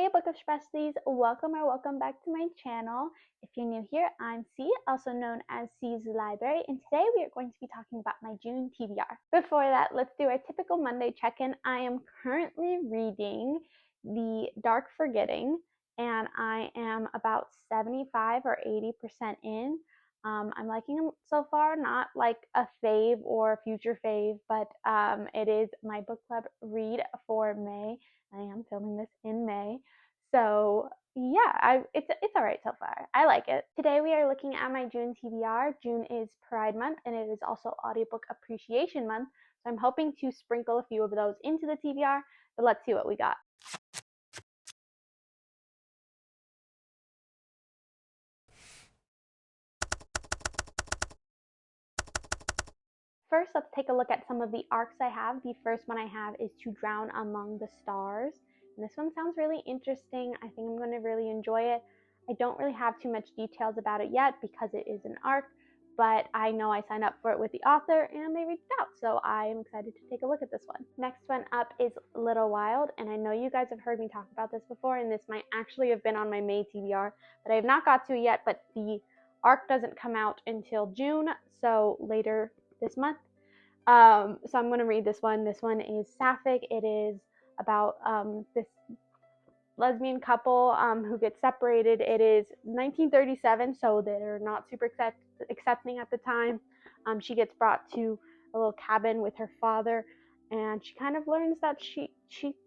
Hey Bookish Besties, welcome back to my channel. If you're new here, I'm C, also known as C's Library, and today we are going to be talking about my June TBR. Before that, let's do our typical Monday check-in. I am currently reading The Dark Forgetting, and I am about 75 or 80% in. I'm liking them so far, not like a fave or future fave, but it is my book club read for May. I am filming this in May. So yeah, it's all right so far. I like it. Today we are looking at my June TBR. June is Pride Month and it is also Audiobook Appreciation Month. So I'm hoping to sprinkle a few of those into the TBR, but let's see what we got. First, let's take a look at some of the arcs I have. The first one I have is To Drown Among the Stars. And this one sounds really interesting. I think I'm going to really enjoy it. I don't really have too much details about it yet because it is an arc, but I know I signed up for it with the author and they reached out, so I am excited to take a look at this one. Next one up is Little Wild, and I know you guys have heard me talk about this before, and this might actually have been on my May TBR, but I have not got to it yet, but the arc doesn't come out until June, so later this month. So I'm going to read this one. This one is sapphic. It is about this lesbian couple who gets separated. It is 1937, so they're not super accepting at the time. She gets brought to a little cabin with her father, and she kind of learns that she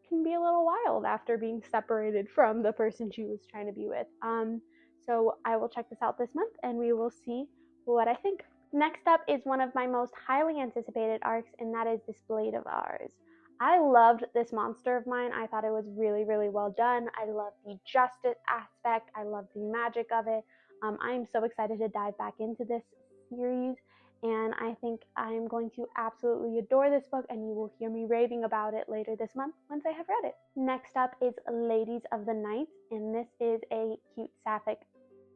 can be a little wild after being separated from the person she was trying to be with. So I will check this out this month, and we will see what I think. Next up is one of my most highly anticipated arcs, and that is This Blade of Ours. I loved this monster of mine. I thought it was really, really well done. I love the justice aspect. I love the magic of it. I am so excited to dive back into this series, and I think I am going to absolutely adore this book, and you will hear me raving about it later this month once I have read it. Next up is Ladies of the Night, and this is a cute sapphic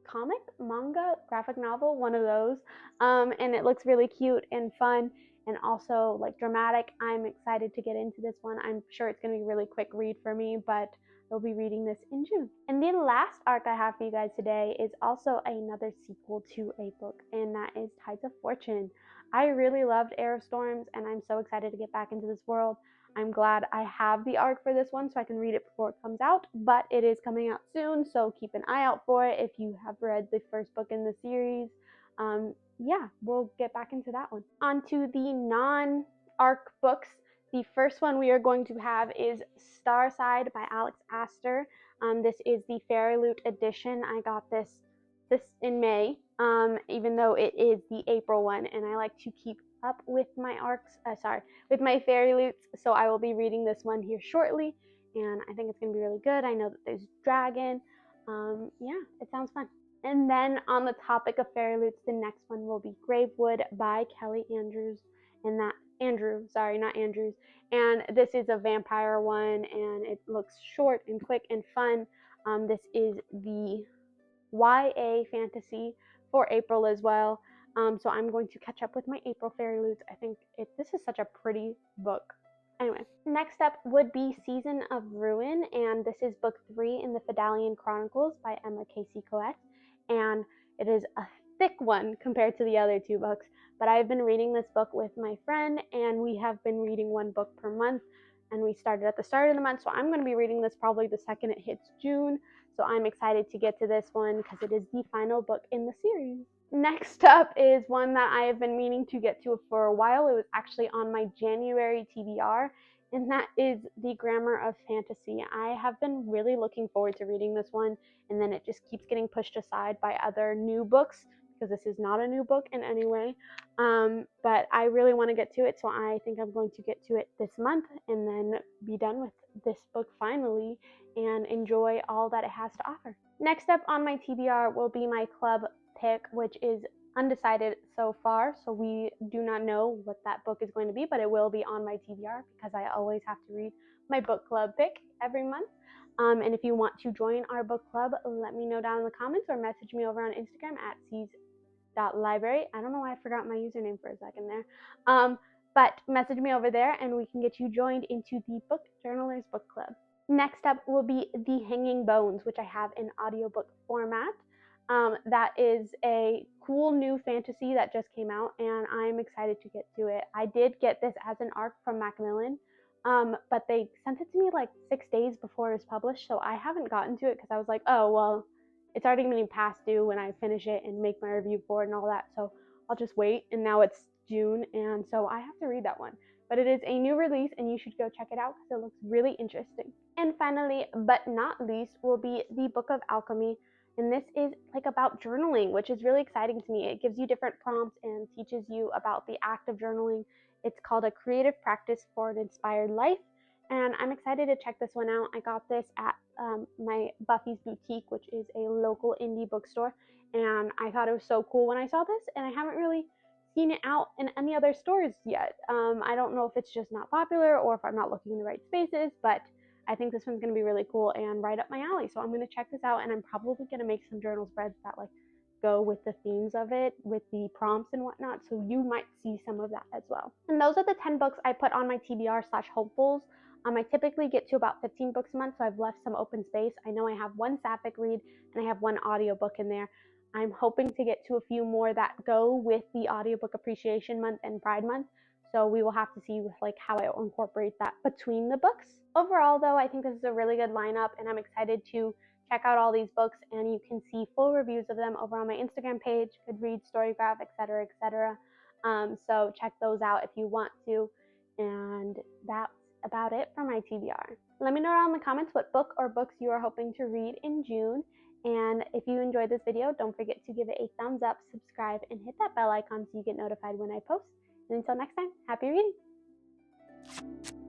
comic, manga, graphic novel, one of those, and it looks really cute and fun and also like dramatic. I'm excited to get into this one. I'm sure it's going to be a really quick read for me, but I'll be reading this in June. And the last arc I have for you guys today is also another sequel to a book, and that is Tides of Fortune. I really loved Air of Storms, and I'm so excited to get back into this world. I'm glad I have the arc for this one so I can read it before it comes out, but it is coming out soon, so keep an eye out for it if you have read the first book in the series. Yeah, we'll get back into that one. On to the non-arc books. The first one we are going to have is Starside by Alex Aster. This is the FairyLoot edition. I got this in May, even though it is the April one, and I like to keep up with my with my FairyLoots, so I will be reading this one here shortly, and I think it's going to be really good. I know that there's dragon. Yeah, it sounds fun. And then on the topic of FairyLoots, the next one will be Gravewood by Kelly Andrews, and that not Andrews. And this is a vampire one, and it looks short and quick and fun. This is the YA fantasy for April as well. So I'm going to catch up with my April FairyLoots. I think this is such a pretty book. Anyway, next up would be Season of Ruin, and this is book 3 in the Fedalian Chronicles by Emma Casey Coet, and it is a thick one compared to the other two books, but I've been reading this book with my friend, and we have been reading one book per month, and we started at the start of the month, so I'm going to be reading this probably the second it hits June, so I'm excited to get to this one because it is the final book in the series. Next up is one that I have been meaning to get to for a while. It was actually on my January TBR, and that is The Grammar of Fantasy. I have been really looking forward to reading this one, and then it just keeps getting pushed aside by other new books because this is not a new book in any way. But I really want to get to it, so I think I'm going to get to it this month and then be done with this book finally and enjoy all that it has to offer. Next up on my TBR will be my club pick, which is undecided so far, so we do not know what that book is going to be, but it will be on my TBR because I always have to read my book club pick every month. And if you want to join our book club, let me know down in the comments or message me over on Instagram at c's.library. I don't know why I forgot my username for a second there. But message me over there and we can get you joined into the Book Journalers Book Club. Next up will be The Hanging Bones, which I have in audiobook format. That is a cool new fantasy that just came out, and I'm excited to get to it. I did get this as an ARC from Macmillan, but they sent it to me like 6 days before it was published, so I haven't gotten to it because I was like, oh, well, it's already getting past due when I finish it and make my review for it and all that, so I'll just wait. And now it's June, and so I have to read that one. But it is a new release, and you should go check it out because it looks really interesting. And finally, but not least, will be the Book of Alchemy. And this is like about journaling, which is really exciting to me. It gives you different prompts and teaches you about the act of journaling. It's called A Creative Practice for an Inspired Life. And I'm excited to check this one out. I got this at my Buffy's Boutique, which is a local indie bookstore. And I thought it was so cool when I saw this, and I haven't really seen it out in any other stores yet. I don't know if it's just not popular or if I'm not looking in the right spaces, but I think this one's going to be really cool and right up my alley. So I'm going to check this out, and I'm probably going to make some journal spreads that like go with the themes of it, with the prompts and whatnot. So you might see some of that as well. And those are the 10 books I put on my TBR/hopefuls. I typically get to about 15 books a month, so I've left some open space. I know I have one sapphic read and I have one audiobook in there. I'm hoping to get to a few more that go with the audiobook appreciation month and Pride month. So we will have to see like how I incorporate that between the books. Overall, though, I think this is a really good lineup, and I'm excited to check out all these books. And you can see full reviews of them over on my Instagram page, Goodreads, Storygraph, etc., etc. So check those out if you want to. And that's about it for my TBR. Let me know down in the comments what book or books you are hoping to read in June. And if you enjoyed this video, don't forget to give it a thumbs up, subscribe, and hit that bell icon so you get notified when I post. And until next time, happy reading!